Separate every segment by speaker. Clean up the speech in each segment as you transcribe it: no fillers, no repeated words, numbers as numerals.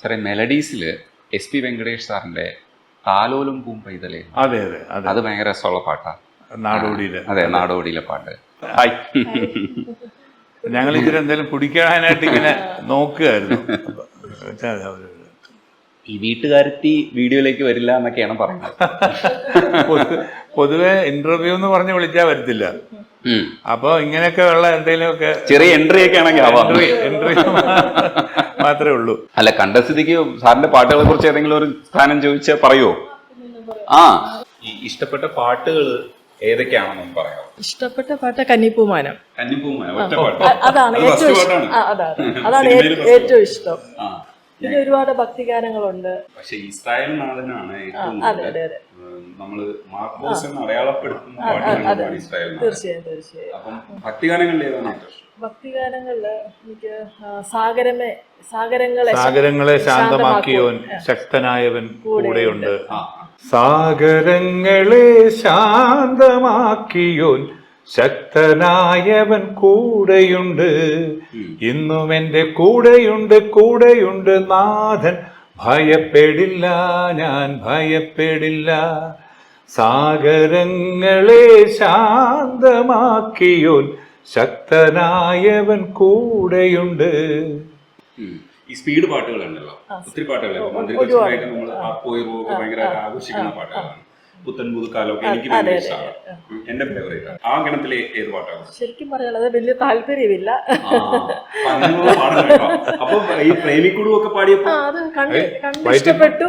Speaker 1: സാറേ മെലഡീസിൽ SP വെങ്കടേഷ് സാറിന്റെ താലോലും പൂമ്പൈതലേ,
Speaker 2: അതെ അതെ അതെ,
Speaker 1: അത് ഭയങ്കര രസമുള്ള പാട്ടാണ്.
Speaker 2: നാടോടിയിലെ.
Speaker 1: അതെ, നാടോടിയിലെ പാട്ട്. ഹായ്.
Speaker 2: ഞങ്ങൾ ഇതിൽ എന്തെങ്കിലും കുടിക്കാനായിട്ട് ഇങ്ങനെ നോക്കുകയായിരുന്നു.
Speaker 1: ഈ വീട്ടുകാരെത്തി വീഡിയോയിലേക്ക് വരില്ല എന്നൊക്കെയാണ് പറയുന്നത്.
Speaker 2: പൊതുവെ ഇന്റർവ്യൂ എന്ന് പറഞ്ഞ് വിളിച്ചാൽ വരത്തില്ല. അപ്പൊ ഇങ്ങനെയൊക്കെ ഉള്ള എന്തെങ്കിലുമൊക്കെ
Speaker 1: ചെറിയ എൻട്രി ഒക്കെ ആണെങ്കിൽ
Speaker 2: എൻട്രി മാത്രമേ ഉള്ളൂ.
Speaker 1: അല്ല, കണ്ട സ്ഥിതിക്ക് സാറിന്റെ പാട്ടുകളെ കുറിച്ച് ഏതെങ്കിലും ഒരു സ്ഥാനം ചോദിച്ചാൽ പറയുമോ? ആ, ഈ ഇഷ്ടപ്പെട്ട പാട്ടുകൾ ഏതൊക്കെയാണെന്ന് പറയാം.
Speaker 3: ഇഷ്ടപ്പെട്ട പാട്ട് കന്നിപ്പൂമാനം.
Speaker 1: കന്നിപ്പൂമാനം ഒറ്റ പാട്ട്.
Speaker 3: അതാണ് ഏറ്റവും ഇഷ്ടം. അതാണ് ഏറ്റവും ഇഷ്ടം. പിന്നെ ഒരുപാട് ഭക്തിഗാനങ്ങളുണ്ട്.
Speaker 1: പക്ഷെ ഇസ്രായേൽ നാഥനാണ് നമ്മള് മാർക്കോസ് എന്ന് അടയാളപ്പെടുത്തുന്ന പാട്ടുകളാണ് ഇസ്രായേൽ.
Speaker 3: തീർച്ചയായും.
Speaker 1: അപ്പം ഭക്തിഗാനങ്ങളിൽ ഏതാണ് ഏറ്റവും ഇഷ്ടം?
Speaker 3: ഭക്തിഗാനങ്ങളില് എനിക്ക് സാഗരങ്ങളെ
Speaker 2: ശാന്തമാക്കിയോൻ ശക്തനായവൻ കൂടെയുണ്ട്. സാഗരങ്ങളെ ശാന്തമാക്കിയോൻ ശക്തനായവൻ കൂടെയുണ്ട്, ഇന്നും എൻ്റെ കൂടെയുണ്ട് നാഥൻ, ഭയപ്പെടില്ല ഞാൻ ഭയപ്പെടില്ല. സാഗരങ്ങളെ ശാന്തമാക്കിയോൻ ശക്തനായവൻ കൂടെയുണ്ട്.
Speaker 1: ഈ സ്പീഡ് പാട്ടുകളുണ്ടല്ലോ, ഒത്തിരി പാട്ടുകൾ ഭയങ്കര ആഘോഷിക്കുന്ന പാട്ടുകളാണ്. പുത്തൻ പുതുക്കാലമൊക്കെ എനിക്ക് ഭയങ്കര ഇഷ്ടമാണ്. എന്റെ ഫേവറേറ്റ് ആണ്. ആ ഗണത്തിലെ ഏത് പാട്ടാണ്?
Speaker 3: ശരിക്കും പറയാനുള്ളത് വലിയ താല്പര്യമില്ല.
Speaker 1: അപ്പൊ ഈ പ്രേമിക്കുടുവൊക്കെ പാടിയപ്പോ
Speaker 3: ഇഷ്ടപ്പെട്ടു.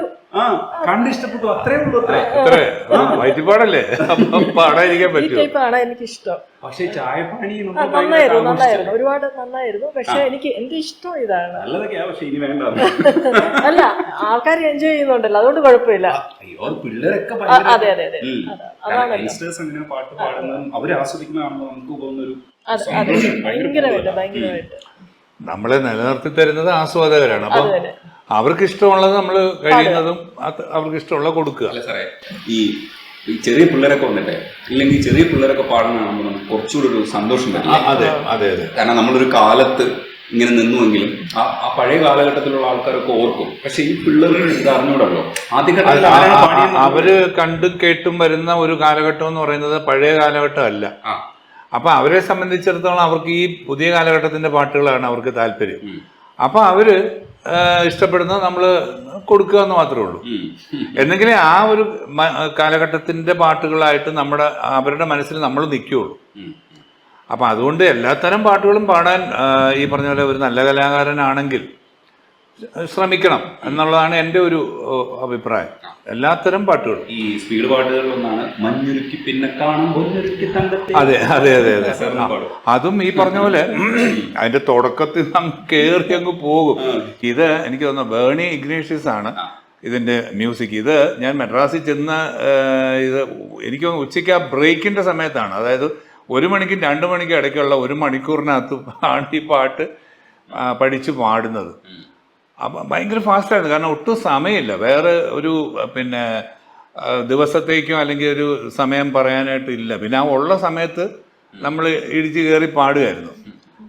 Speaker 1: കണ്ടിഷ്ടപ്പെട്ടു, അത്രേ ഉള്ളൂ.
Speaker 2: വയറ്റിപ്പാടല്ലേ, പാടാതിരിക്കാൻ പറ്റും.
Speaker 3: എനിക്കിഷ്ടം.
Speaker 1: പക്ഷെ ചായപ്പാണി
Speaker 3: നന്നായിരുന്നു, ഒരുപാട് നന്നായിരുന്നു. പക്ഷെ എനിക്ക് എന്റെ ഇഷ്ടം ഇതാണ്.
Speaker 1: നല്ലതൊക്കെയാ, പക്ഷെ ഇനി വേണ്ട.
Speaker 3: അല്ല, ആൾക്കാർ എൻജോയ് ചെയ്യുന്നുണ്ടല്ലോ, അതുകൊണ്ട് കുഴപ്പമില്ല.
Speaker 1: പിള്ളേരൊക്കെ
Speaker 3: അതെ അതെ അതെ,
Speaker 1: അങ്ങനെ പാട്ട് പാടുന്നതും അവര് ആസ്വദിക്കുന്നതാണെന്ന് നമുക്ക് തോന്നുന്നൊരു
Speaker 3: ഭയങ്കരമായിട്ട്
Speaker 2: നമ്മളെ നിലനിർത്തി തരുന്നത് ആസ്വാദകരാണ്. അപ്പൊ അവർക്ക് ഇഷ്ടമുള്ളത് നമ്മൾ കഴിയുന്നതും അവർക്ക് ഇഷ്ടമുള്ള കൊടുക്കുക.
Speaker 1: അല്ല സാറേ, ഈ ചെറിയ പിള്ളേരൊക്കെ വന്നിട്ടേ, ഇല്ലെങ്കിൽ ചെറിയ പിള്ളേരൊക്കെ പാടുന്നതാകുമ്പോൾ നമുക്ക് കുറച്ചുകൂടി ഒരു സന്തോഷം പറ്റില്ല.
Speaker 2: അതെ അതെ അതെ,
Speaker 1: കാരണം നമ്മളൊരു കാലത്ത് ഇങ്ങനെ നിന്നുവെങ്കിലും ആ പഴയ കാലഘട്ടത്തിലുള്ള ആൾക്കാരൊക്കെ ഓർക്കും. പക്ഷെ ഈ പിള്ളേർക്ക് ഇത് അറിഞ്ഞൂടല്ലോ. ആദ്യഘട്ടത്തിൽ
Speaker 2: അവര് കണ്ടും കേട്ടും വരുന്ന ഒരു കാലഘട്ടം എന്ന് പറയുന്നത് പഴയ കാലഘട്ടം അല്ല. അപ്പൊ അവരെ സംബന്ധിച്ചിടത്തോളം അവർക്ക് ഈ പുതിയ കാലഘട്ടത്തിന്റെ പാട്ടുകളാണ് അവർക്ക് താല്പര്യം. അപ്പൊ അവര് ഇഷ്ടപ്പെടുന്നത് നമ്മൾ കൊടുക്കുക എന്ന് മാത്രമേ ഉള്ളൂ. എന്നെങ്കിലേ ആ ഒരു കാലഘട്ടത്തിന്റെ പാട്ടുകളായിട്ട് അവരുടെ മനസ്സിൽ നമ്മൾ നിൽക്കുകയുള്ളൂ. അപ്പൊ അതുകൊണ്ട് എല്ലാത്തരം പാട്ടുകളും പാടാൻ ഈ പറഞ്ഞ പോലെ ഒരു നല്ല കലാകാരനാണെങ്കിൽ ശ്രമിക്കണം എന്നുള്ളതാണ് എൻ്റെ ഒരു അഭിപ്രായം. എല്ലാത്തരം പാട്ടുകളും.
Speaker 1: ഈ സ്പീഡ് പാട്ടുകളിലൊന്നാണ് മഞ്ഞുരുക്കി പിന്നെ കാണും പൊന്നുരുക്കി തങ്കത്തെ.
Speaker 2: അതെ അതെ അതെ അതെ, അതും ഈ പറഞ്ഞ പോലെ അതിന്റെ തുടക്കത്തിൽ കയറി അങ്ങ് പോകും. ഇത് എനിക്ക് തോന്നുന്നു ബേണി ഇഗ്നേഷ്യസ് ആണ് ഇതിന്റെ മ്യൂസിക്. ഇത് ഞാൻ മെഡ്രാസിൽ ചെന്ന് ഇത് എനിക്ക് ഉച്ചയ്ക്ക് ആ ബ്രേക്കിന്റെ സമയത്താണ്, അതായത് 1 മണിക്കും 2 മണിക്കും ഇടയ്ക്കുള്ള 1 മണിക്കൂറിനകത്ത് ആണ് ഈ പാട്ട് പഠിച്ച് പാടുന്നത്. അപ്പം ഭയങ്കര ഫാസ്റ്റായിരുന്നു, കാരണം ഒട്ടും സമയമില്ല. വേറെ ഒരു ദിവസത്തേക്കോ അല്ലെങ്കിൽ ഒരു സമയം പറയാനായിട്ട് ഇല്ല. പിന്നെ ആ ഉള്ള സമയത്ത് നമ്മൾ ഇടിച്ച് കയറി പാടുമായിരുന്നു.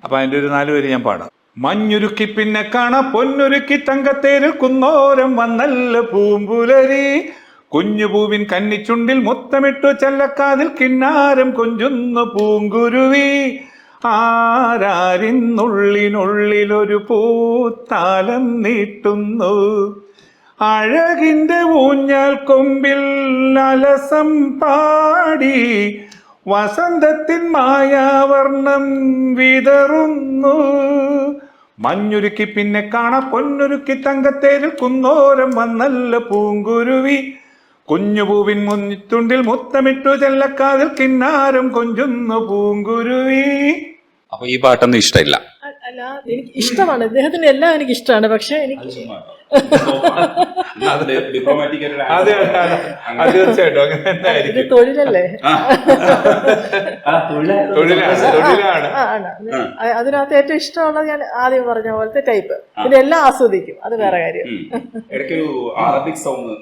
Speaker 2: അപ്പം അതിൻ്റെ ഒരു 4 വരി ഞാൻ പാടാം. മഞ്ഞുരുക്കി പിന്നെ കാണാ പൊന്നുരുക്കി തങ്കത്തേരിൽ കുന്നോരം വന്നല്ല പൂമ്പുലരി, കുഞ്ഞുപൂവിൻ കന്നിച്ചുണ്ടിൽ മുത്തമിട്ടു ചെല്ലക്കാതിൽ കിന്നാരം കൊഞ്ചുന്നു പൂങ്കുരുവി, ആരാരിന്നുള്ളിനുള്ളിലൊരു പൂത്താലം നീട്ടുന്നു, അഴകിൻ്റെ ഊഞ്ഞാൽ കൊമ്പിൽ അലസം പാടി വസന്തത്തിൻ മായാവർണ്ണം വിതറുന്നു. മഞ്ഞുരുക്കി പിന്നെ കാണാ പൊന്നുരുക്കി തങ്കത്തേരിൽ കുന്നോരം വന്നല്ല പൂങ്കുരുവി, കുഞ്ഞുപൂവിൻ മുന്നിത്തുണ്ടിൽ മുത്തമിട്ടു ചെല്ലക്കാതിൽ കിന്നാരം കൊഞ്ചുന്നു പൂങ്കുരുവി.
Speaker 1: അപ്പൊ ഈ പാട്ടൊന്നും ഇഷ്ടമില്ല?
Speaker 3: അല്ല, എനിക്ക് ഇഷ്ടമാണ്, ഇദ്ദേഹത്തിന് എല്ലാം എനിക്ക് ഇഷ്ടമാണ്. പക്ഷെ എനിക്ക്
Speaker 2: തീർച്ചയായിട്ടും
Speaker 3: തൊഴിലല്ലേ,
Speaker 2: തൊഴിലാണ്.
Speaker 3: അതിനകത്ത് ഏറ്റവും ഇഷ്ടമുള്ളത് ഞാൻ ആദ്യം പറഞ്ഞ പോലത്തെ ടൈപ്പ്. പിന്നെ എല്ലാം ആസ്വദിക്കും, അത് വേറെ കാര്യം.
Speaker 1: ഇടയ്ക്കൊരു അറബിക് സോങ്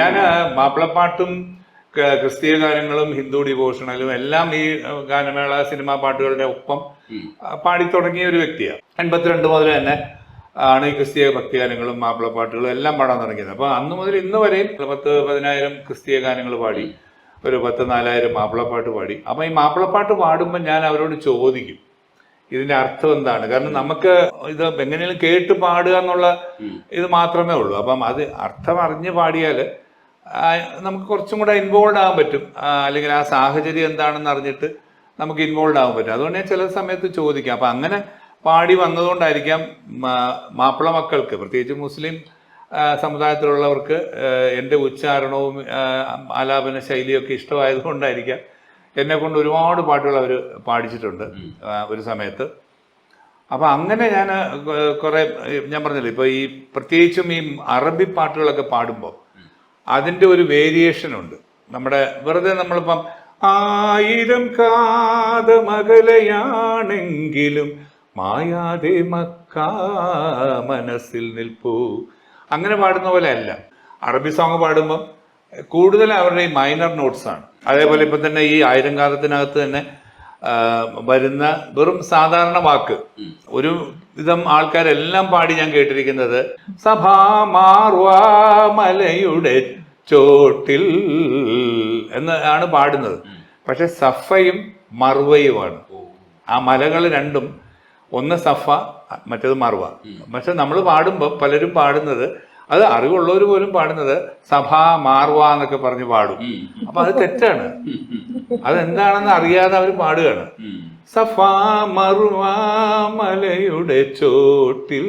Speaker 2: ഞാൻ മാപ്പിളപ്പാട്ടും ക്രിസ്തീയ ഗാനങ്ങളും ഹിന്ദു ഡിവോഷണലും എല്ലാം ഈ ഗാനമേള സിനിമാ പാട്ടുകളുടെ ഒപ്പം പാടി തുടങ്ങിയ ഒരു വ്യക്തിയാണ്. 82 മുതൽ തന്നെ ആണ് ഈ ക്രിസ്തീയ ഭക്തിഗാനങ്ങളും മാപ്പിളപ്പാട്ടുകളും എല്ലാം പാടാൻ തുടങ്ങിയത്. അപ്പോൾ അന്ന് മുതൽ ഇന്ന് വരെയും 10,000 ക്രിസ്തീയ ഗാനങ്ങൾ പാടി, ഒരു 10,000-4,000 മാപ്പിളപ്പാട്ട് പാടി. അപ്പം ഈ മാപ്പിളപ്പാട്ട് പാടുമ്പോൾ ഞാൻ അവരോട് ചോദിക്കും ഇതിന്റെ അർത്ഥം എന്താണ്. കാരണം നമുക്ക് ഇത് എങ്ങനെയും കേട്ട് പാടുക എന്നുള്ള ഇത് മാത്രമേ ഉള്ളൂ. അപ്പം അത് അർത്ഥം അറിഞ്ഞ് പാടിയാൽ നമുക്ക് കുറച്ചും കൂടെ ഇൻവോൾവ് ആകാൻ പറ്റും, അല്ലെങ്കിൽ ആ സാഹചര്യം എന്താണെന്ന് അറിഞ്ഞിട്ട് നമുക്ക് ഇൻവോൾവ് ആകാൻ പറ്റും. അതുകൊണ്ട് ഞാൻ ചില സമയത്ത് ചോദിക്കാം. അപ്പം അങ്ങനെ പാടി വന്നതുകൊണ്ടായിരിക്കാം മാപ്പിള മക്കൾക്ക്, പ്രത്യേകിച്ച് മുസ്ലിം സമുദായത്തിലുള്ളവർക്ക് എൻ്റെ ഉച്ചാരണവും ആലാപന ശൈലിയൊക്കെ ഇഷ്ടമായതുകൊണ്ടായിരിക്കാം എന്നെ കൊണ്ട് ഒരുപാട് പാട്ടുകൾ അവർ പാടിച്ചിട്ടുണ്ട് ഒരു സമയത്ത്. അപ്പം അങ്ങനെ ഞാൻ കുറേ, ഞാൻ പറഞ്ഞില്ലേ, ഇപ്പോൾ ഈ പ്രത്യേകിച്ചും ഈ അറബി പാട്ടുകളൊക്കെ പാടുമ്പോൾ അതിൻ്റെ ഒരു വേരിയേഷൻ ഉണ്ട്. നമ്മുടെ വെറുതെ നമ്മളിപ്പം 1000 കാതമകലയാണെങ്കിലും മായാതെ മക്കാ മനസ്സിൽ നിൽപ്പൂ, അങ്ങനെ പാടുന്ന പോലെ അല്ല. അറബി സോങ് പാടുമ്പം കൂടുതൽ അവരുടെ ഈ മൈനർ നോട്ട്സ് ആണ്. അതേപോലെ ഇപ്പം തന്നെ ഈ 1000 കാതത്തിനകത്ത് തന്നെ വരുന്ന വെറും സാധാരണ വാക്ക് ഒരു വിധം ആൾക്കാരെല്ലാം പാടി ഞാൻ കേട്ടിരിക്കുന്നത് സഭാ മാർവാ മലയുടെ ചോട്ടിൽ എന്നാണ് പാടുന്നത്. പക്ഷെ സഫയും മർവയുമാണ്. ആ മലകൾ രണ്ടും, ഒന്ന് സഫ മറ്റേത് മർവ. പക്ഷെ നമ്മൾ പാടുമ്പോൾ പലരും പാടുന്നത്, അത് അറിവുള്ളവർ പോലും പാടുന്നത് സഭാ മാർവ എന്നൊക്കെ പറഞ്ഞ് പാടും. അപ്പൊ അത് തെറ്റാണ്. അതെന്താണെന്ന് അറിയാതെ അവർ പാടുകയാണ്. സഫാ മർവ മലയുടെ ചോട്ടിൽ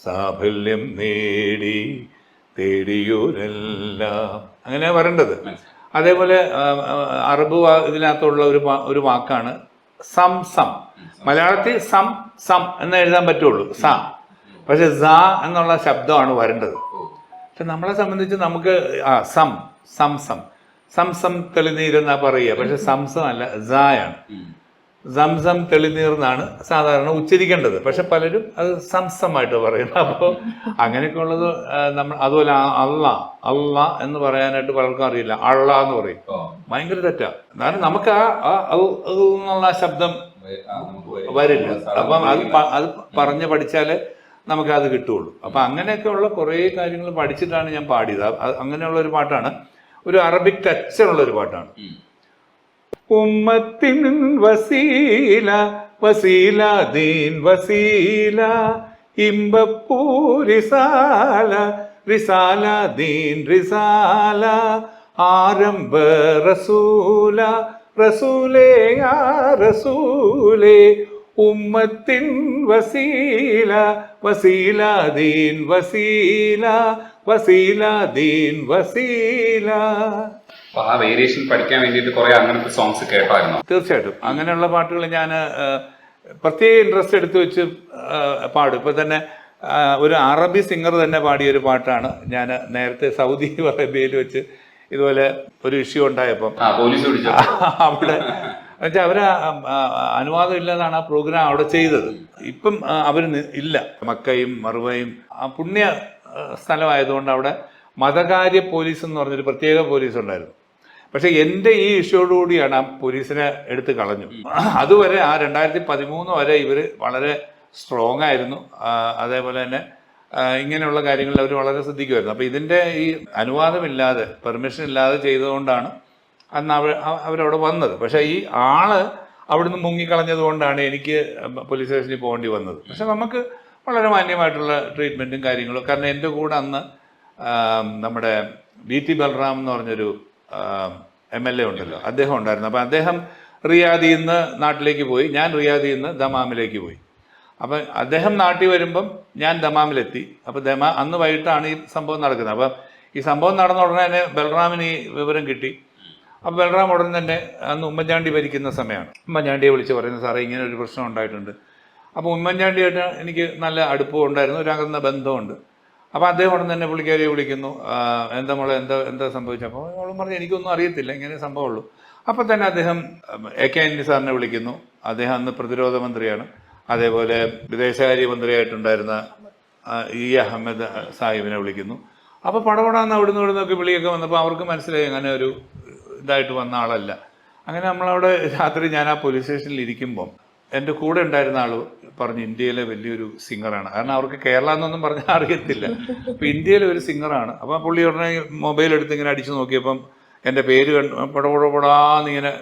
Speaker 2: സാഫല്യം നേടി തേടിയോരെല്ലാം, അങ്ങനെയാ വരേണ്ടത്. അതേപോലെ അറബ് ഇതിനകത്തുള്ള ഒരു വാക്കാണ് സംസം. മലയാളത്തിൽ സം സം എന്ന് എഴുതാൻ പറ്റുള്ളൂ, സ. പക്ഷെ സ എന്നുള്ള ശബ്ദമാണ് വരേണ്ടത്. പക്ഷെ നമ്മളെ സംബന്ധിച്ച് നമുക്ക് സം സംസം സംസം തെളിനീരെന്നാ പറയുക. പക്ഷെ സംസം അല്ല, സായാണ്. സംസം തെളിനീർ എന്നാണ് സാധാരണ ഉച്ചരിക്കേണ്ടത്. പക്ഷെ പലരും അത് സംസമായിട്ട് പറയുന്നത്. അപ്പോൾ അങ്ങനെയൊക്കെ ഉള്ളത് നമ്മൾ, അതുപോലെ അള്ളാ എന്ന് പറയാനായിട്ട് പലർക്കും അറിയില്ല, അള്ള എന്ന് പറയും. ഭയങ്കര തെറ്റാ. കാരണം നമുക്ക് എന്നുള്ള ശബ്ദം വരില്ല. അപ്പം അത് പറഞ്ഞ് പഠിച്ചാൽ നമുക്ക് അത് കിട്ടുള്ളൂ. അപ്പം അങ്ങനെയൊക്കെയുള്ള കുറേ കാര്യങ്ങൾ പഠിച്ചിട്ടാണ് ഞാൻ പാടിയത്. അങ്ങനെയുള്ള ഒരു പാട്ടാണ്, ഒരു അറബിക് ടച്ചുള്ള ഒരു പാട്ടാണ്. ഉമ്മത്തിൻ വസീല വസീല ദീൻ വസീല ഇമ്പപ്പൂ റിസാല റിസാല ദീൻ റിസാല ആരംഭ റസൂല റസൂലേ യാ റസൂലേ ഉമ്മത്തിൻ വസീല വസീല ദീൻ വസീല വസീല ദീൻ വസീല.
Speaker 1: ആ വേരിയേഷൻ പഠിക്കാൻ വേണ്ടിയിട്ട് കുറെ അങ്ങനത്തെ സോങ്സ് കേട്ടായിരുന്നു.
Speaker 2: തീർച്ചയായിട്ടും അങ്ങനെയുള്ള പാട്ടുകൾ ഞാൻ പ്രത്യേക ഇൻട്രസ്റ്റ് എടുത്തു വെച്ച് പാടും. ഇപ്പൊ തന്നെ ഒരു അറബി സിംഗർ തന്നെ പാടിയ ഒരു പാട്ടാണ് ഞാൻ നേരത്തെ സൗദി അറേബ്യയിൽ വെച്ച് ഇതുപോലെ ഒരു ഇഷ്യൂ ഉണ്ടായപ്പം അവിടെ എന്നുവെച്ചാൽ അവര് അനുവാദം ഇല്ലാതാണ് ആ പ്രോഗ്രാം അവിടെ ചെയ്തത്. ഇപ്പം അവർ ഇല്ല. മക്കയും മറുവയും പുണ്യ സ്ഥലമായതുകൊണ്ട് അവിടെ മതകാര്യ പോലീസ് എന്ന് പറഞ്ഞൊരു പ്രത്യേക പോലീസ് ഉണ്ടായിരുന്നു. പക്ഷെ എൻ്റെ ഈ ഇഷ്യോടുകൂടിയാണ് ആ പോലീസിനെ എടുത്ത് കളഞ്ഞു. അതുവരെ ആ 2013 വരെ ഇവർ വളരെ സ്ട്രോങ് ആയിരുന്നു. അതേപോലെ തന്നെ ഇങ്ങനെയുള്ള കാര്യങ്ങളിൽ അവർ വളരെ ശ്രദ്ധിക്കുമായിരുന്നു. അപ്പോൾ ഇതിൻ്റെ ഈ അനുവാദമില്ലാതെ, പെർമിഷൻ ഇല്ലാതെ ചെയ്തുകൊണ്ടാണ് അന്ന് അവരവിടെ വന്നത്. പക്ഷേ ഈ ആള് അവിടുന്ന് മുങ്ങിക്കളഞ്ഞത് കൊണ്ടാണ് എനിക്ക് പോലീസ് സ്റ്റേഷനിൽ പോകേണ്ടി വന്നത്. പക്ഷെ നമുക്ക് വളരെ മാന്യമായിട്ടുള്ള ട്രീറ്റ്മെൻറ്റും കാര്യങ്ങളും. കാരണം എൻ്റെ കൂടെ അന്ന് നമ്മുടെ VT ബൽറാം എന്ന് പറഞ്ഞൊരു MLA ഉണ്ടല്ലോ, അദ്ദേഹം ഉണ്ടായിരുന്നു. അപ്പം അദ്ദേഹം റിയാദിൽ നിന്ന് നാട്ടിലേക്ക് പോയി, ഞാൻ റിയാദിൽ നിന്ന് ദമാമിലേക്ക് പോയി. അപ്പം അദ്ദേഹം നാട്ടിൽ വരുമ്പം ഞാൻ ദമാമിലെത്തി. അപ്പം അന്ന് വൈകിട്ടാണ് ഈ സംഭവം നടക്കുന്നത്. അപ്പം ഈ സംഭവം നടന്ന ഉടനെ തന്നെ ബൽറാമിന് ഈ വിവരം കിട്ടി. അപ്പോൾ ബൽറാം ഉടൻ തന്നെ, അന്ന് ഉമ്മൻചാണ്ടി ഭരിക്കുന്ന സമയമാണ്, ഉമ്മൻചാണ്ടിയെ വിളിച്ച് പറയുന്നത്, സാറേ ഇങ്ങനെ ഒരു പ്രശ്നം ഉണ്ടായിട്ടുണ്ട്. അപ്പോൾ ഉമ്മൻചാണ്ടിയായിട്ട് എനിക്ക് നല്ല അടുപ്പം ഉണ്ടായിരുന്നു, ഒരു അകന്ന ബന്ധമുണ്ട്. അപ്പോൾ അദ്ദേഹം ഉടൻ തന്നെ പുള്ളിക്കാരിയെ വിളിക്കുന്നു. എന്താ മോളെ, എന്താ സംഭവിച്ചത്? അപ്പോൾ അവളും പറഞ്ഞു എനിക്കൊന്നും അറിയത്തില്ല, ഇങ്ങനെ സംഭവമുള്ളൂ. അപ്പോൾ തന്നെ അദ്ദേഹം AK ആന്റണി സാറിനെ വിളിക്കുന്നു. അദ്ദേഹം അന്ന് പ്രതിരോധ മന്ത്രിയാണ്. അതേപോലെ വിദേശകാര്യ മന്ത്രിയായിട്ടുണ്ടായിരുന്ന E അഹമ്മദ് സാഹിബിനെ വിളിക്കുന്നു. അപ്പോൾ പടപടാന്ന് അവിടുന്ന് ഇവിടുന്നൊക്കെ വിളിയൊക്കെ വന്നപ്പോൾ അവർക്ക് മനസ്സിലായി അങ്ങനെ ഒരു ഇതായിട്ട് വന്ന ആളല്ല. അങ്ങനെ നമ്മളവിടെ രാത്രി ഞാൻ ആ പോലീസ് സ്റ്റേഷനിൽ ഇരിക്കുമ്പം എൻ്റെ കൂടെ ഉണ്ടായിരുന്ന ആൾ പറഞ്ഞു ഇന്ത്യയിലെ വലിയൊരു സിംഗറാണ്. കാരണം അവർക്ക് കേരള എന്നൊന്നും പറഞ്ഞാൽ അറിയത്തില്ല. അപ്പം ഇന്ത്യയിലെ ഒരു സിംഗറാണ്. അപ്പം പുള്ളി ഉടനെ മൊബൈൽ എടുത്ത് ഇങ്ങനെ അടിച്ചു നോക്കിയപ്പം എൻ്റെ പേര് പടപടാന്നിങ്ങനെ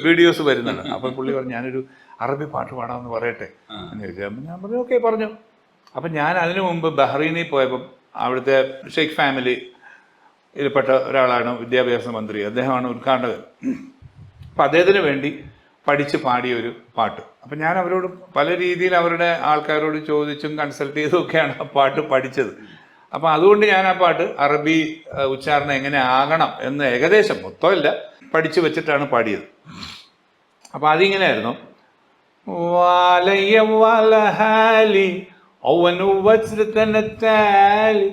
Speaker 2: വീഡിയോസ് വരുന്നുണ്ട്. അപ്പം പുള്ളി പറഞ്ഞു ഞാനൊരു അറബി പാട്ട് പാടാമെന്ന് പറയട്ടെ എന്ന് ചോദിച്ചു. അപ്പം ഞാൻ പറഞ്ഞു ഓക്കെ പറഞ്ഞു. അപ്പം ഞാൻ അതിനു മുമ്പ് ബഹ്റൈനിൽ പോയപ്പം അവിടുത്തെ ഷെയ്ഖ് ഫാമിലിയിൽപ്പെട്ട ഒരാളാണ് വിദ്യാഭ്യാസ മന്ത്രി, അദ്ദേഹമാണ് ഉദ്ഘാടകൻ. അപ്പം അദ്ദേഹത്തിന് വേണ്ടി പഠിച്ച് പാടിയൊരു പാട്ട്. അപ്പം ഞാൻ അവരോട് പല രീതിയിൽ അവരുടെ ആൾക്കാരോട് ചോദിച്ചും കൺസൾട്ട് ചെയ്തുമൊക്കെയാണ് ആ പാട്ട് പഠിച്ചത്. അപ്പം അതുകൊണ്ട് ഞാൻ ആ പാട്ട് അറബി ഉച്ചാരണം എങ്ങനെ ആകണം എന്ന് ഏകദേശം മൊത്തമില്ല പഠിച്ചു വെച്ചിട്ടാണ് പാടിയത്. അപ്പം അതിങ്ങനെയായിരുന്നു വാലയ്യ വാലഹാലി ഔവനു വസ്രതനത്താലി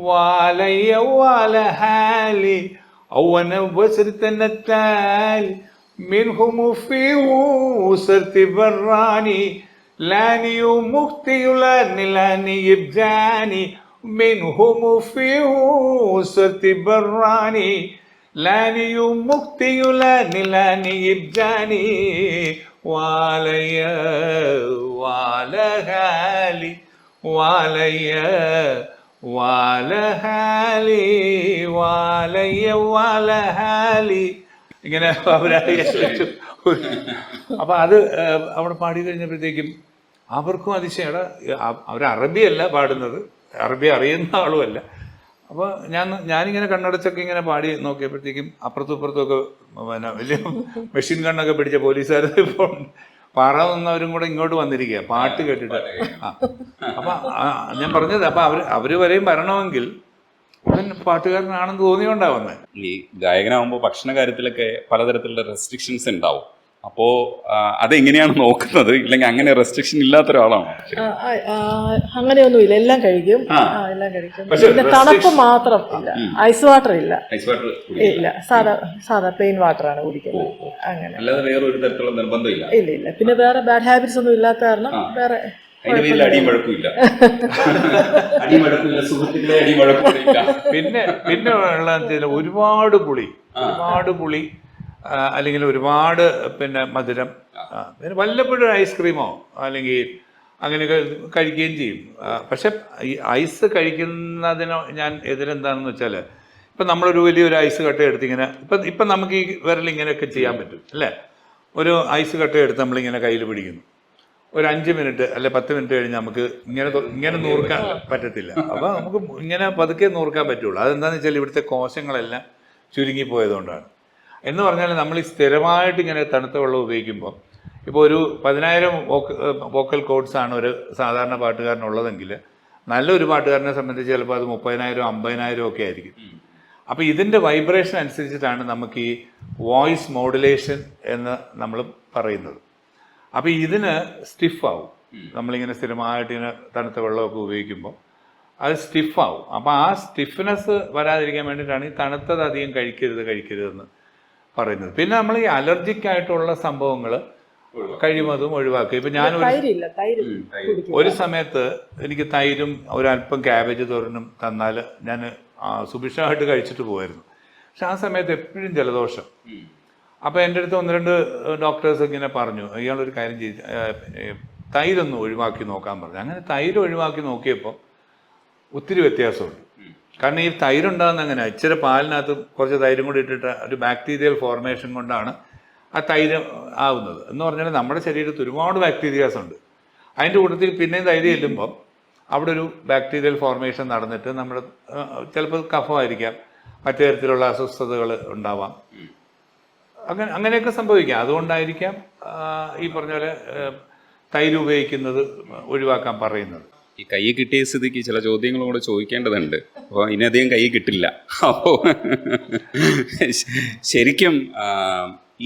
Speaker 2: വാലയ്യ വാലഹാലി ഔവന വസ്രതനത്താലി منهم في وسط براني لاني ومختي لاني يبجاني منهم في وسط براني لاني ومختي لاني يبجاني واليا والهالي واليا والهالي واليا والهالي ഇങ്ങനെ അവരായി വെച്ചു. അപ്പം അത് അവിടെ പാടി കഴിഞ്ഞപ്പോഴത്തേക്കും അവർക്കും അതിശയട അവർ അറബിയല്ല പാടുന്നത്, അറബി അറിയുന്ന ആളുമല്ല. അപ്പോൾ ഞാനിങ്ങനെ കണ്ണടച്ചൊക്കെ ഇങ്ങനെ പാടി നോക്കിയപ്പോഴത്തേക്കും അപ്പുറത്തും ഇപ്പുറത്തുമൊക്കെ പിന്നെ വലിയ മെഷീൻ ഗണ്ണൊക്കെ പിടിച്ച പോലീസുകാർ ഇപ്പോൾ പാറ നിന്നവരും കൂടെ ഇങ്ങോട്ട് വന്നിരിക്കുക പാട്ട് കേട്ടിട്ട്. അപ്പം ഞാൻ പറഞ്ഞത് അപ്പം അവർ വരെയും വരണമെങ്കിൽ അവൻ പാട്ടുകാരനാണെന്ന് തോന്നിയോണ്ടാവുന്നത്.
Speaker 1: ഈ ഗായകനാവുമ്പോൾ ഭക്ഷണ കാര്യത്തിലൊക്കെ പലതരത്തിലുള്ള റെസ്ട്രിക്ഷൻസ് ഉണ്ടാവും. അപ്പോ അതെങ്ങനെയാണ് നോക്കുന്നത്? ഇല്ലെങ്കിൽ അങ്ങനെ റെസ്ട്രിക്ഷൻ ഇല്ലാത്ത ഒരാളാണോ?
Speaker 3: അങ്ങനെയൊന്നുമില്ല, എല്ലാം കഴിക്കും. എല്ലാം കഴിക്കും. പിന്നെ തണുപ്പ് മാത്രം ഇല്ല, ഐസ് വാട്ടർ ഇല്ല. ഇല്ല, സാധാ പ്ലെയിൻ വാട്ടർ ആണ് കുടിക്കുന്നത്. അങ്ങനെ
Speaker 1: അല്ലാതെ വേറെ ഒരു തരത്തിലുള്ള നിർബന്ധമില്ല.
Speaker 3: ഇല്ല. പിന്നെ വേറെ ബാഡ് ഹാബിറ്റ്സ് ഒന്നും ഇല്ലാത്ത കാരണം വേറെ
Speaker 1: അടിയും വഴക്കുമില്ല. സുഹൃത്തുക്കളെ അടിയും വഴക്കുമില്ല.
Speaker 2: പിന്നെ ഉള്ള ഒരുപാട് പുളി അല്ലെങ്കിൽ ഒരുപാട് പിന്നെ മധുരം, പിന്നെ വല്ലപ്പോഴും ഐസ്ക്രീമോ അല്ലെങ്കിൽ അങ്ങനെയൊക്കെ കഴിക്കുകയും ചെയ്യും. പക്ഷെ ഈ ഐസ് കഴിക്കുന്നതിനോ ഞാൻ എതിരെന്താണെന്ന് വെച്ചാൽ ഇപ്പം നമ്മളൊരു വലിയൊരു ഐസ് കട്ട എടുത്തിങ്ങനെ ഇപ്പം നമുക്ക് ഈ വിരലിങ്ങനെയൊക്കെ ചെയ്യാൻ പറ്റും അല്ലേ? ഒരു ഐസ് കട്ട എടുത്ത് നമ്മളിങ്ങനെ കയ്യിൽ പിടിക്കുന്നു, ഒരു 5 മിനിറ്റ് അല്ലെ 10 മിനിറ്റ് കഴിഞ്ഞ് നമുക്ക് ഇങ്ങനെ നൂർക്കാൻ പറ്റത്തില്ല. അപ്പോൾ നമുക്ക് ഇങ്ങനെ പതുക്കെ നൂർക്കാൻ പറ്റുള്ളൂ. അതെന്താണെന്ന് വെച്ചാൽ ഇവിടുത്തെ കോശങ്ങളെല്ലാം ചുരുങ്ങിപ്പോയതുകൊണ്ടാണ്. എന്ന് പറഞ്ഞാൽ നമ്മൾ ഈ സ്ഥിരമായിട്ട് ഇങ്ങനെ തണുത്ത വെള്ളം ഉപയോഗിക്കുമ്പോൾ ഇപ്പോൾ ഒരു 10,000 വോക്കൽ കോഡ്സ് ആണ് ഒരു സാധാരണ പാട്ടുകാരനുള്ളതെങ്കിൽ നല്ലൊരു പാട്ടുകാരനെ സംബന്ധിച്ച് ചിലപ്പോൾ അത് 30,000 50,000 ഒക്കെ ആയിരിക്കും. അപ്പോൾ ഇതിൻ്റെ വൈബ്രേഷൻ അനുസരിച്ചിട്ടാണ് നമുക്ക് ഈ വോയിസ് മോഡുലേഷൻ എന്ന് നമ്മൾ പറയുന്നത്. അപ്പോൾ ഇതിന് സ്റ്റിഫാവും. നമ്മളിങ്ങനെ സ്ഥിരമായിട്ട് ഇങ്ങനെ തണുത്ത വെള്ളമൊക്കെ ഉപയോഗിക്കുമ്പോൾ അത് സ്റ്റിഫാവും. അപ്പോൾ ആ സ്റ്റിഫ്നെസ് വരാതിരിക്കാൻ വേണ്ടിയിട്ടാണ് ഈ തണുത്തത് അധികം കഴിക്കരുതെന്ന് പറയുന്നത്. പിന്നെ നമ്മൾ ഈ അലർജിക് ആയിട്ടുള്ള സംഭവങ്ങൾ കഴിയുന്നതും ഒഴിവാക്കുക. ഇപ്പം ഞാൻ ഒരു സമയത്ത് എനിക്ക് തൈരും ഒരല്പം ക്യാബേജ് തോരനും തന്നാൽ ഞാൻ സുഭിക്ഷമായിട്ട് കഴിച്ചിട്ട് പോയിരുന്നു. പക്ഷെ ആ സമയത്ത് എപ്പോഴും ജലദോഷം. അപ്പോൾ എൻ്റെ അടുത്ത് 1-2 ഡോക്ടേഴ്സ് ഇങ്ങനെ പറഞ്ഞു ഇയാളൊരു കാര്യം ചെയ്ത് തൈരൊന്ന് ഒഴിവാക്കി നോക്കാൻ പറഞ്ഞു. അങ്ങനെ തൈര് ഒഴിവാക്കി നോക്കിയപ്പോൾ ഒത്തിരി വ്യത്യാസമുണ്ട്. കാരണം ഈ തൈരുണ്ടാകുന്ന അങ്ങനെ ഇച്ചിരി പാലിനകത്ത് കുറച്ച് തൈരും കൂടി ഇട്ടിട്ട് ഒരു ബാക്ടീരിയൽ ഫോർമേഷൻ കൊണ്ടാണ് ആ തൈര് ആവുന്നത്. എന്ന് പറഞ്ഞാൽ നമ്മുടെ ശരീരത്തിൽ ഒരുപാട് ബാക്ടീരിയാസ് ഉണ്ട്. അതിൻ്റെ കൂട്ടത്തിൽ പിന്നെയും തൈര് ചെല്ലുമ്പോൾ അവിടെ ഒരു ബാക്ടീരിയൽ ഫോർമേഷൻ നടന്നിട്ട് നമ്മൾ ചിലപ്പോൾ കഫമായിരിക്കാം, മറ്റു തരത്തിലുള്ള അസ്വസ്ഥതകൾ ഉണ്ടാവാം, അങ്ങനെയൊക്കെ സംഭവിക്കാം. അതുകൊണ്ടായിരിക്കാം ഈ പറഞ്ഞ പോലെ തൈര് ഉപയോഗിക്കുന്നത് ഒഴിവാക്കാൻ പറയുന്നത്.
Speaker 1: ഈ കൈ കിട്ടിയ സ്ഥിതിക്ക് ചില ചോദ്യങ്ങളും കൂടെ ചോദിക്കേണ്ടതുണ്ട്. അപ്പോൾ ഇനിയധികം കൈ കിട്ടില്ല. അപ്പോൾ ശരിക്കും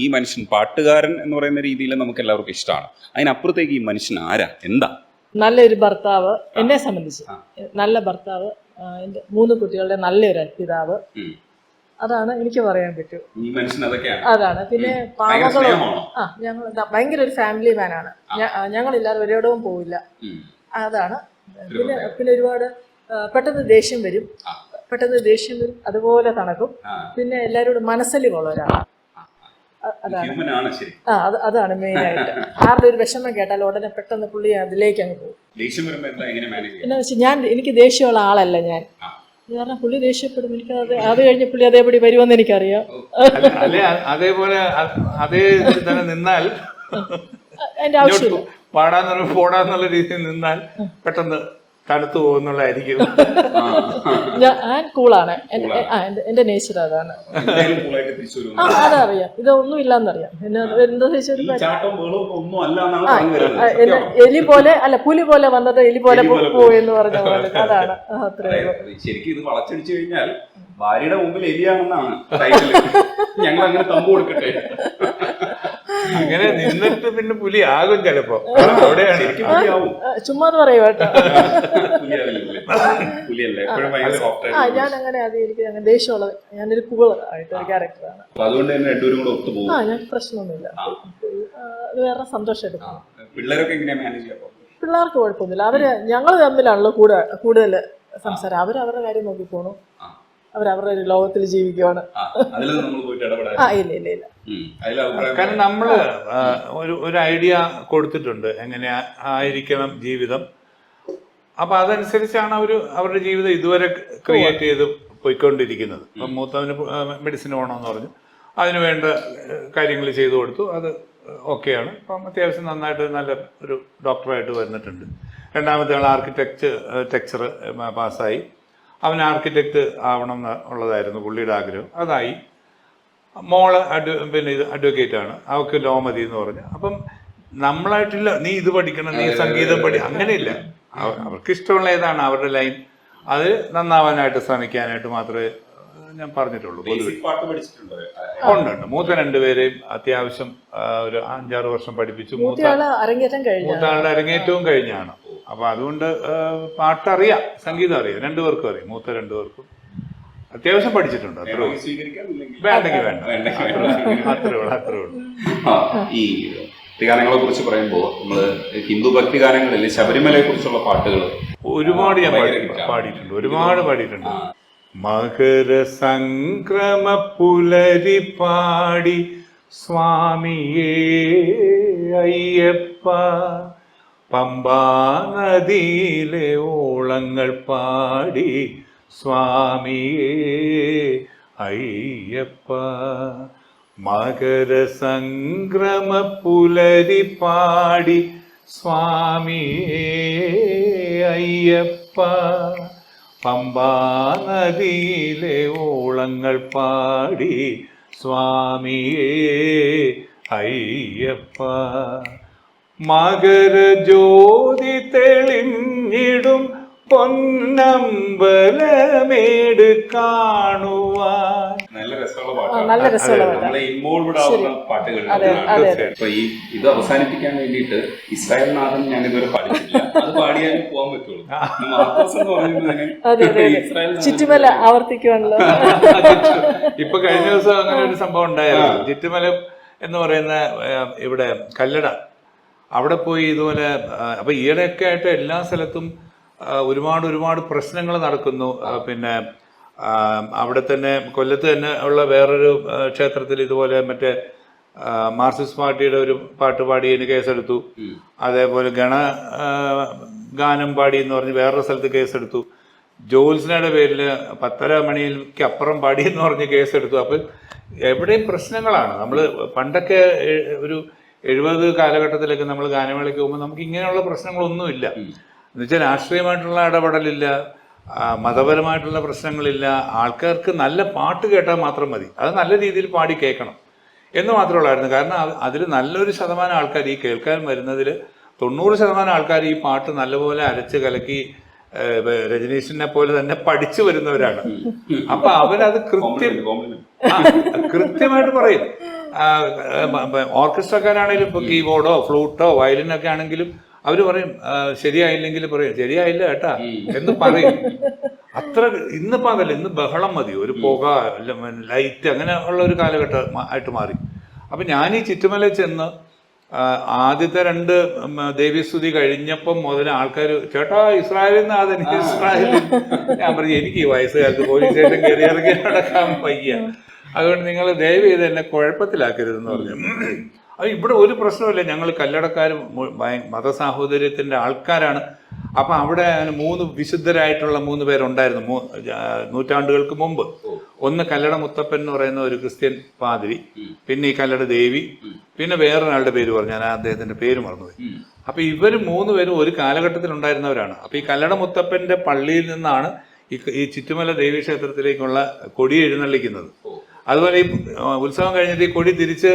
Speaker 1: ഈ മനുഷ്യൻ പാട്ടുകാരൻ എന്ന് പറയുന്ന രീതിയിൽ നമുക്ക് എല്ലാവർക്കും ഇഷ്ടമാണ്. അതിനപ്പുറത്തേക്ക് ഈ മനുഷ്യൻ ആരാ, എന്താ?
Speaker 3: നല്ലൊരു ഭർത്താവ്, എന്നെ സംബന്ധിച്ച് നല്ല ഭർത്താവ്, എൻ്റെ 3 കുട്ടികളുടെ നല്ലൊരു പിതാവ്, അതാണ് എനിക്ക് പറയാൻ പറ്റൂ. അതാണ്. പിന്നെ പാവകളും ഞങ്ങൾ ഭയങ്കര ഒരു ഫാമിലി മാനാണ്. ഞങ്ങളില്ലാതെ ഒരിടവും പോവില്ല. അതാണ്. പിന്നെ ഒരുപാട് പെട്ടെന്ന് ദേഷ്യം വരും. പെട്ടെന്ന് ദേഷ്യം വരും, അതുപോലെ തണുക്കും. പിന്നെ എല്ലാവരോടും മനസ്സലി പോലെ ഒരാളാണ്. അതാണ്
Speaker 1: ശരി.
Speaker 3: അതാണ് മെയിൻ ആയിട്ട്. ആരുടെ ഒരു വിഷമം കേട്ടാൽ ഉടനെ പെട്ടെന്ന് പുള്ളി അതിലേക്ക് അങ്ങ് പോകും. എന്നാ വെച്ചാൽ എനിക്ക് ദേഷ്യമുള്ള ആളല്ല ഞാൻ. കാരണം പുള്ളി ദേഷ്യപ്പെടും, എനിക്ക് അത് കഴിഞ്ഞ് പുള്ളി അതേപടി വരുമെന്ന് എനിക്കറിയാം.
Speaker 2: അതേപോലെ അതേ തന്നെ നിന്നാൽ
Speaker 3: അതിന്റെ ആവശ്യമില്ല.
Speaker 2: പോടാന്നുള്ള രീതിയിൽ നിന്നാൽ പെട്ടെന്ന് തണുത്തു പോകുന്നുള്ളതായിരിക്കും.
Speaker 3: ഞാൻ കൂളാണ്, എന്റെ നേച്ചർ അതാണ്. അതറിയാം, ഇതൊന്നും ഇല്ലാന്നറിയാം. പിന്നെ എന്താ വെച്ചാൽ എലി പോലെ അല്ല, പുലി പോലെ വന്നത് എലി പോലെ പോയെന്ന് പറഞ്ഞ പോലെ അതാണ്.
Speaker 1: ശരിക്കും ഇത് വളച്ചടിച്ചു കഴിഞ്ഞാൽ ഭാര്യയുടെ മുമ്പിൽ എലിയാണെന്നാണ് ഞങ്ങൾ അങ്ങനെ തമ്പ് കൊടുക്കട്ടെ.
Speaker 2: അങ്ങനെ നിന്നിട്ട് പിന്നെ പുലി ആകും ചിലപ്പോ.
Speaker 3: ചുമ്മാ പറയുക കേട്ടോ. ഞാൻ അങ്ങനെ എനിക്ക് അങ്ങനെ ദേഷ്യമുള്ളത്, ഞാനൊരു കൂൾ ആയിട്ടൊരു ക്യാരക്ടറാണ്.
Speaker 1: അതുകൊണ്ട് തന്നെ രണ്ടുപേരും കൂടെ ഒത്തുപോകും.
Speaker 3: ഞാൻ പ്രശ്നമൊന്നുമില്ല, അത് വേറെ സന്തോഷം എടുക്കണം.
Speaker 1: പിള്ളേരൊക്കെ എങ്ങനെയാ മാനേജ് ചെയ്യാം?
Speaker 3: പിള്ളേർക്ക് കുഴപ്പമൊന്നുമില്ല. ഞങ്ങൾ തമ്മിലാണല്ലോ കൂടുതൽ സംസാരം. അവരവരുടെ കാര്യം നോക്കി പോണു, അവരവരുടെ ഒരു ലോകത്തിൽ ജീവിക്കുവാണ്. ഇല്ല.
Speaker 2: കാരണം നമ്മള് ഒരു ഐഡിയ കൊടുത്തിട്ടുണ്ട് എങ്ങനെ ആയിരിക്കണം ജീവിതം. അപ്പൊ അതനുസരിച്ചാണ് അവരുടെ ജീവിതം ഇതുവരെ ക്രിയേറ്റ് ചെയ്ത് പോയിക്കൊണ്ടിരിക്കുന്നത്. ഇപ്പം മൂത്തവന് മെഡിസിൻ വേണമെന്ന് പറഞ്ഞു, അതിന് വേണ്ട കാര്യങ്ങൾ ചെയ്തു കൊടുത്തു, അത് ഓക്കെയാണ്. അപ്പം അത്യാവശ്യം നന്നായിട്ട് നല്ല ഒരു ഡോക്ടറായിട്ട് വന്നിട്ടുണ്ട്. രണ്ടാമത്തെ ആൾ ടെക്ചർ പാസ്സായി. അവൻ ആർക്കിടെക്റ്റ് ആവണം എന്നുള്ളതായിരുന്നു പുള്ളിയുടെ ആഗ്രഹം, അതായി. മോള് പിന്നെ ഇത് അഡ്വക്കേറ്റാണ്, അവൾക്ക് ലോ മതി എന്ന് പറഞ്ഞു. അപ്പം നമ്മളായിട്ടില്ല നീ ഇത് പഠിക്കണം, നീ സംഗീതം അങ്ങനെയില്ല. അവർക്ക് ഇഷ്ടമുള്ള ഏതാണ് അവരുടെ ലൈൻ, അത് നന്നാവാനായിട്ട് ശ്രമിക്കാനായിട്ട് മാത്രമേ ഞാൻ പറഞ്ഞിട്ടുള്ളൂ. ഉണ്ട്. മൂത്ത രണ്ടുപേരെയും അത്യാവശ്യം ഒരു 5-6 വർഷം പഠിപ്പിച്ചു. മൂത്താളുടെ അരങ്ങേറ്റവും കഴിഞ്ഞാണ്. അപ്പൊ അതുകൊണ്ട് പാട്ടറിയാം, സംഗീതം അറിയാം, രണ്ടുപേർക്കും അറിയാം. മൂത്ത രണ്ടുപേർക്കും അത്യാവശ്യം പഠിച്ചിട്ടുണ്ട്. അത്രേ വേണ്ടെങ്കിൽ വേണ്ട, അത്രേ ഉള്ളൂ.
Speaker 1: ഈ ഭക്തിഗാനങ്ങളെ കുറിച്ച് പറയുമ്പോൾ നമ്മള് ഹിന്ദു ഭക്തിഗാനങ്ങളിൽ ശബരിമലയെ കുറിച്ചുള്ള പാട്ടുകൾ
Speaker 2: ഒരുപാട് ഞാൻ പാടിയിട്ടുണ്ട്, ഒരുപാട് പാടിയിട്ടുണ്ട്. മകര സംക്രമ പുലരി പാടി സ്വാമിയേ അയ്യപ്പ, പമ്പാ നദിയിലെ ഓളങ്ങൾ പാടി സ്വാമിയേ അയ്യപ്പ. മകര സംക്രമ പുലരി പാടി സ്വാമിയേ അയ്യപ്പ, പമ്പാ നദിയിലെ ഓളങ്ങൾ പാടി സ്വാമിയേ അയ്യപ്പ. മകര ജ്യോതി തെളിഞ്ഞിടും പൊന്നമ്പലമേട് കാണുവാൻ.
Speaker 1: നല്ല രസമുള്ള പാട്ടുകൾ. ഇത് അവസാനിപ്പിക്കാൻ വേണ്ടിയിട്ട് ഇസ്രായേൽ നാഥൻ ഞാൻ ഇതുവരെ പാടിയിട്ടില്ല, അത് പാടിയാലും പോകാൻ പറ്റുള്ളൂ.
Speaker 3: ചുറ്റുമല ആവർത്തിക്കുവാണല്ലോ.
Speaker 2: ഇപ്പൊ കഴിഞ്ഞ ദിവസം അങ്ങനെ ഒരു സംഭവം ഉണ്ടായിരുന്നു. ചുറ്റുമല എന്ന് പറയുന്ന ഇവിടെ കല്ലട, അവിടെ പോയി ഇതുപോലെ. അപ്പൊ ഈയിടെയൊക്കെ ആയിട്ട് എല്ലാ സ്ഥലത്തും ഒരുപാട് പ്രശ്നങ്ങൾ നടക്കുന്നു. പിന്നെ അവിടെ തന്നെ കൊല്ലത്ത് തന്നെ ഉള്ള വേറൊരു ക്ഷേത്രത്തിൽ ഇതുപോലെ മറ്റേ മാർക്സിസ്റ്റ് പാർട്ടിയുടെ ഒരു പാട്ട് പാടിയതിന് കേസെടുത്തു. അതേപോലെ ഗാനം പാടി എന്ന് പറഞ്ഞ് വേറൊരു സ്ഥലത്ത് കേസെടുത്തു. ജോത്സ്നയുടെ പേരിൽ 10:30 മണിക്ക് അപ്പുറം പാടി എന്ന് പറഞ്ഞ് കേസെടുത്തു. അപ്പം എവിടെയും പ്രശ്നങ്ങളാണ്. നമ്മൾ പണ്ടൊക്കെ ഒരു 70 കാലഘട്ടത്തിലൊക്കെ നമ്മൾ ഗാനമേളയ്ക്ക് പോകുമ്പോൾ നമുക്ക് ഇങ്ങനെയുള്ള പ്രശ്നങ്ങളൊന്നുമില്ല. എന്നുവെച്ചാൽ രാഷ്ട്രീയമായിട്ടുള്ള ഇടപെടലില്ല, മതപരമായിട്ടുള്ള പ്രശ്നങ്ങളില്ല. ആൾക്കാർക്ക് നല്ല പാട്ട് കേട്ടാൽ മാത്രം മതി, അത് നല്ല രീതിയിൽ പാടി കേൾക്കണം എന്ന് മാത്രമുള്ളായിരുന്നു. കാരണം അതിൽ നല്ലൊരു ശതമാനം ആൾക്കാർ ഈ കേൾക്കാൻ വരുന്നതിൽ 90% ആൾക്കാർ ഈ പാട്ട് നല്ലപോലെ അരച്ച് കലക്കി രജനീഷിനെ പോലെ തന്നെ പഠിച്ചു വരുന്നവരാണ്. അപ്പൊ അവരത് കൃത്യമായിട്ട് പറയും. ഓർക്കസ്ട്രക്കാരാണെങ്കിലും ഇപ്പൊ കീബോർഡോ ഫ്ലൂട്ടോ വയലിനൊക്കെ ആണെങ്കിലും അവര് പറയും ശരിയായില്ലെങ്കിൽ പറയും ശരിയായില്ല കേട്ടാ എന്ന് പറയും. അത്ര ഇന്നിപ്പോ അതല്ല, ഇന്ന് ബഹളം മതി, ഒരു പുക ലൈറ്റ് അങ്ങനെ ഉള്ള ഒരു കാലഘട്ടം ആയിട്ട് മാറി. അപ്പൊ ഞാൻ ഈ ചുറ്റുമല ചെന്ന് ആദ്യത്തെ 2 ദേവീസ്തുതി കഴിഞ്ഞപ്പം മുതൽ ആൾക്കാർ ചേട്ടാ ഇസ്രായേലിൽ നാഥൻ ഇസ്രായേൽ. ഞാൻ പറഞ്ഞു എനിക്ക് ഈ വയസ്സുകാലത്ത് പോലീസ് സ്റ്റേഷൻ കയറി ഇറങ്ങി നടക്കാൻ വയ്യ, അതുകൊണ്ട് നിങ്ങൾ ദയവ് ചെയ്ത് എന്നെ കുഴപ്പത്തിലാക്കരുതെന്ന് പറഞ്ഞു. അത് ഇവിടെ ഒരു പ്രശ്നമില്ല, ഞങ്ങൾ കല്ലടക്കാർ മതസാഹോദര്യത്തിൻ്റെ ആൾക്കാരാണ്. അപ്പം അവിടെ 3 വിശുദ്ധരായിട്ടുള്ള 3 പേരുണ്ടായിരുന്നു നൂറ്റാണ്ടുകൾക്ക് മുമ്പ്. ഒന്ന് കല്ലട മുത്തപ്പൻ എന്ന് പറയുന്ന ഒരു ക്രിസ്ത്യൻ പാതിരി, പിന്നെ ഈ കല്ലട ദേവി, പിന്നെ വേറൊരാളുടെ പേര് പറഞ്ഞു, ഞാൻ അദ്ദേഹത്തിന്റെ പേര് മറന്നുപോയി. അപ്പൊ ഇവർ 3 പേരും ഒരു കാലഘട്ടത്തിൽ ഉണ്ടായിരുന്നവരാണ്. അപ്പൊ ഈ കല്ലട മുത്തപ്പന്റെ പള്ളിയിൽ നിന്നാണ് ഈ ചിറ്റുമല ദേവീ ക്ഷേത്രത്തിലേക്കുള്ള കൊടി എഴുന്നള്ളിക്കുന്നത്. അതുപോലെ ഈ ഉത്സവം കഴിഞ്ഞിട്ട് ഈ കൊടി തിരിച്ച്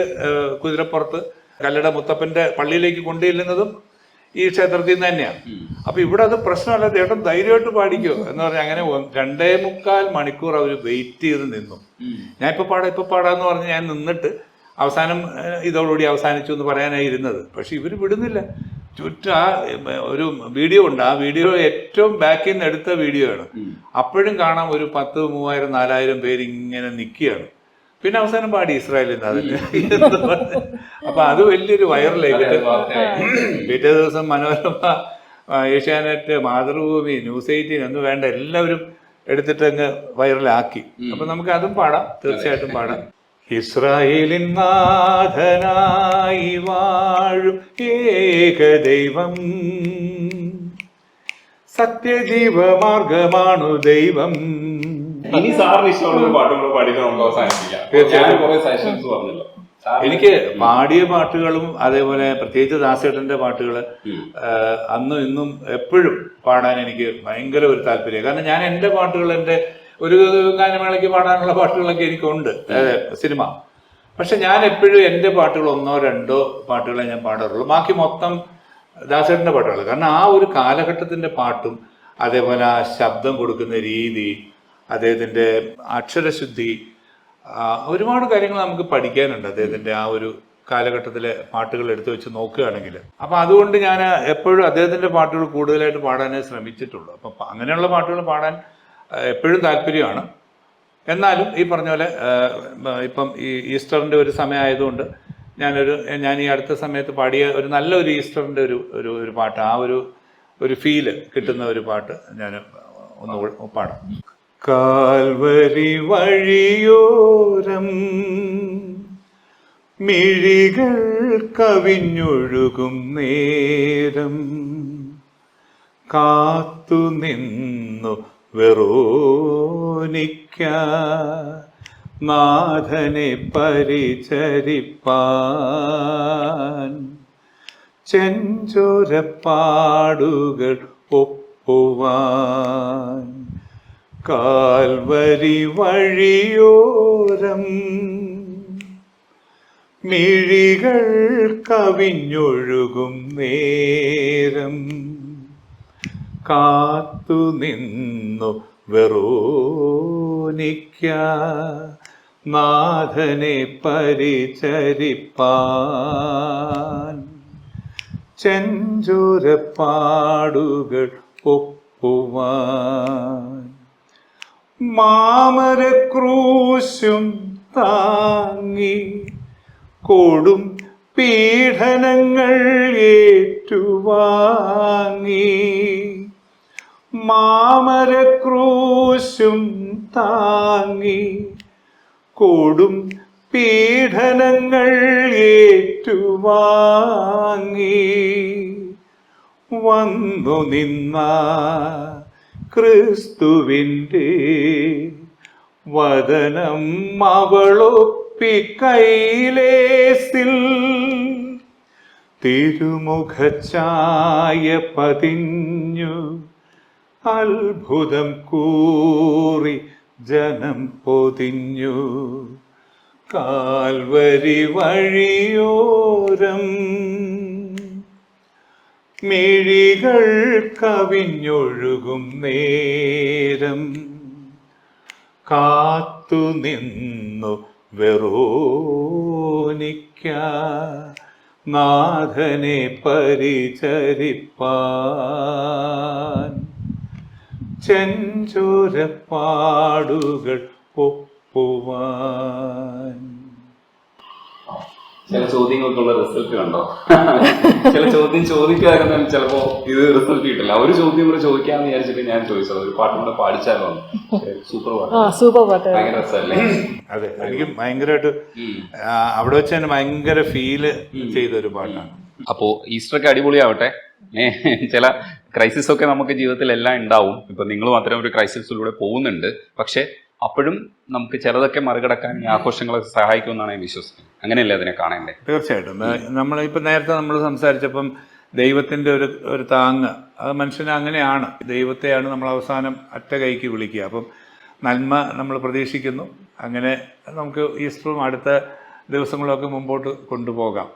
Speaker 2: കുതിരപ്പുറത്ത് കല്ലട മുത്തപ്പന്റെ പള്ളിയിലേക്ക് കൊണ്ടുചെല്ലുന്നതും ഈ ക്ഷേത്രത്തിൽ നിന്ന് തന്നെയാണ്. അപ്പൊ ഇവിടെ അത് പ്രശ്നമല്ല, ചേട്ടൻ ധൈര്യമായിട്ട് പാടിക്കോ എന്ന് പറഞ്ഞാൽ അങ്ങനെ 2.25 മണിക്കൂർ അവർ വെയിറ്റ് ചെയ്ത് നിന്നു. ഞാൻ ഇപ്പൊ പാടാന്ന് പറഞ്ഞ് ഞാൻ നിന്നിട്ട് അവസാനം ഇതോടുകൂടി അവസാനിച്ചു എന്ന് പറയാനായി ഇരുന്നത്. പക്ഷെ ഇവർ വിടുന്നില്ല. ചുറ്റും ഒരു വീഡിയോ ഉണ്ട്, ആ വീഡിയോ ഏറ്റവും ബാക്കിൽ നിന്ന് എടുത്ത വീഡിയോ ആണ്. അപ്പോഴും കാണാം ഒരു 10, 3000, 4000 പേര് ഇങ്ങനെ നിൽക്കുകയാണ്. പിന്നെ അവസാനം പാടി ഇസ്രായേലിൽ നിന്ന് അതിന്. അപ്പൊ അത് വലിയൊരു വൈറലായി. പിറ്റേ ദിവസം മനോരമ, ഏഷ്യാനെറ്റ്, മാതൃഭൂമി, ന്യൂസ് 18 എന്ന് വേണ്ട എല്ലാവരും എടുത്തിട്ട് അങ്ങ് വൈറലാക്കി. അപ്പൊ നമുക്ക് അതും പാടാം, തീർച്ചയായിട്ടും പാടാം. ഇസ്രായേലിൻ നാഥനായി വാഴും ഏകദൈവം, സത്യജീവമാർഗമാണു ദൈവം.
Speaker 1: ഇനി സാറിന് ഇഷ്ടമുള്ള പാട്ടുകൾ പാടിയിട്ട് നമുക്ക് അവസാനിപ്പിക്കാം.
Speaker 2: എനിക്ക് പാടിയ പാട്ടുകളും അതേപോലെ പ്രത്യേകിച്ച് ദാസേട്ടന്റെ പാട്ടുകൾ അന്നും ഇന്നും എപ്പോഴും പാടാൻ എനിക്ക് ഭയങ്കര ഒരു താല്പര്യം. കാരണം ഞാൻ എൻ്റെ പാട്ടുകൾ, എൻ്റെ ഒരു ഗാനമേളയ്ക്ക് പാടാനുള്ള പാട്ടുകളൊക്കെ എനിക്കുണ്ട് സിനിമ. പക്ഷെ ഞാൻ എപ്പോഴും എൻ്റെ പാട്ടുകൾ 1, 2 പാട്ടുകളെ ഞാൻ പാടാറുള്ളൂ. ബാക്കി മൊത്തം ദാസേട്ടൻ്റെ പാട്ടുകൾ. കാരണം ആ ഒരു കാലഘട്ടത്തിൻ്റെ പാട്ടും അതേപോലെ ആ ശബ്ദം കൊടുക്കുന്ന രീതി, അദ്ദേഹത്തിൻ്റെ അക്ഷരശുദ്ധി, ഒരുപാട് കാര്യങ്ങൾ നമുക്ക് പഠിക്കാനുണ്ട് അദ്ദേഹത്തിൻ്റെ ആ ഒരു കാലഘട്ടത്തിലെ പാട്ടുകൾ എടുത്തു വെച്ച് നോക്കുകയാണെങ്കിൽ. അപ്പം അതുകൊണ്ട് ഞാൻ എപ്പോഴും അദ്ദേഹത്തിൻ്റെ പാട്ടുകൾ കൂടുതലായിട്ട് പാടാനേ ശ്രമിച്ചിട്ടുള്ളൂ. അപ്പം അങ്ങനെയുള്ള പാട്ടുകൾ പാടാൻ എപ്പോഴും താല്പര്യമാണ്. എന്നാലും ഈ പറഞ്ഞ പോലെ ഇപ്പം ഈ ഈസ്റ്ററിൻ്റെ ഒരു സമയമായതുകൊണ്ട് ഞാൻ ഈ അടുത്ത സമയത്ത് പാടിയ ഒരു നല്ലൊരു ഈസ്റ്ററിൻ്റെ ഒരു പാട്ട്, ആ ഒരു ഫീല് കിട്ടുന്ന ഒരു പാട്ട് ഞാൻ ഒന്ന് പാടാം. കാൽവരി വഴിയോരം മിഴികൾ കവിഞ്ഞൊഴുകും നേരം, കാത്തുനിന്നു വെറോനിക്ക നാഥനെ പരിചരിപ്പാൻ, ചെഞ്ചോരപ്പാടുകൾ ഒപ്പുവാൻ. കാൽവരി വഴിയോരം മിഴികൾ കവിഞ്ഞൊഴുകും നേരം, കാത്തുനിന്നു വെറോനിക്ക നാഥനെ പരിചരിപ്പാൻ, ചെഞ്ചോരപ്പാടുകൾ ഒപ്പുവാൻ. മാമരക്രൂശും താങ്ങി കൊടും പീഡനങ്ങൾ ഏറ്റുവാങ്ങി, മാമരക്രൂശും താങ്ങി കൊടും പീഡനങ്ങൾ ഏറ്റുവാങ്ങി, വന്നു നിന്ന ക്രിസ്തുവിൻ്റെ വദനം അവളൊപ്പി കൈലേസിൽ, തിരുമുഖഛായ പതിഞ്ഞു അത്ഭുതം കൂറി ജനം പൊതിഞ്ഞു. കാൽവരി വഴിയോരം മിഴികൾ കവിഞ്ഞൊഴുകും നേരം, കാത്തുനിന്നു വെറോനിക്ക നാഥനെ പരിചരിപ്പാൻ, ചെഞ്ചോരപ്പാടുകൾ ഒപ്പുവാൻ.
Speaker 1: ചില ചോദ്യങ്ങൾക്കുള്ള റിസൾട്ട് കണ്ടോ? ചില ചോദ്യം ചോദിക്കാതെ ചിലപ്പോ ഇത് റിസൾട്ട് കിട്ടില്ല. ഒരു ചോദ്യം കൂടെ ചോദിക്കാന്ന് വിചാരിച്ചിട്ട് ഞാൻ ചോദിച്ചത്, ഒരു പാട്ടും കൂടെ പാടിച്ചാലോ? സൂപ്പർ പാട്ട്,
Speaker 3: സൂപ്പർ പാട്ട്,
Speaker 1: ഭയങ്കര രസമല്ലേ?
Speaker 2: അതെ, എനിക്ക് ഭയങ്കരമായിട്ട് അവിടെ വെച്ച് തന്നെ ഭയങ്കര ഫീല് ചെയ്തൊരു പാട്ടാണ്.
Speaker 1: അപ്പോ ഈസ്റ്ററൊക്കെ അടിപൊളിയാവട്ടെ. ചില ക്രൈസിസ് ഒക്കെ നമുക്ക് ജീവിതത്തിൽ എല്ലാം ഉണ്ടാവും. ഇപ്പൊ നിങ്ങളും അത്തരം ഒരു ക്രൈസിസിലൂടെ പോകുന്നുണ്ട്. പക്ഷെ അപ്പോഴും നമുക്ക് ചിലതൊക്കെ മറികടക്കാൻ ഈ ആഘോഷങ്ങളൊക്കെ സഹായിക്കുമെന്നാണ് ഞാൻ വിശ്വസിക്കുന്നത്. അങ്ങനെയല്ലേ അതിനെ കാണേണ്ടേ?
Speaker 2: തീർച്ചയായിട്ടും. നമ്മളിപ്പോൾ നേരത്തെ നമ്മൾ സംസാരിച്ചപ്പം ദൈവത്തിൻ്റെ ഒരു താങ്ങ്, അത് മനുഷ്യന് അങ്ങനെയാണ്. ദൈവത്തെയാണ് നമ്മൾ അവസാനം അറ്റ കൈക്ക് വിളിക്കുക. അപ്പം നന്മ നമ്മൾ പ്രതീക്ഷിക്കുന്നു. അങ്ങനെ നമുക്ക് ഈസ്റ്ററും അടുത്ത ദിവസങ്ങളൊക്കെ മുമ്പോട്ട് കൊണ്ടുപോകാം.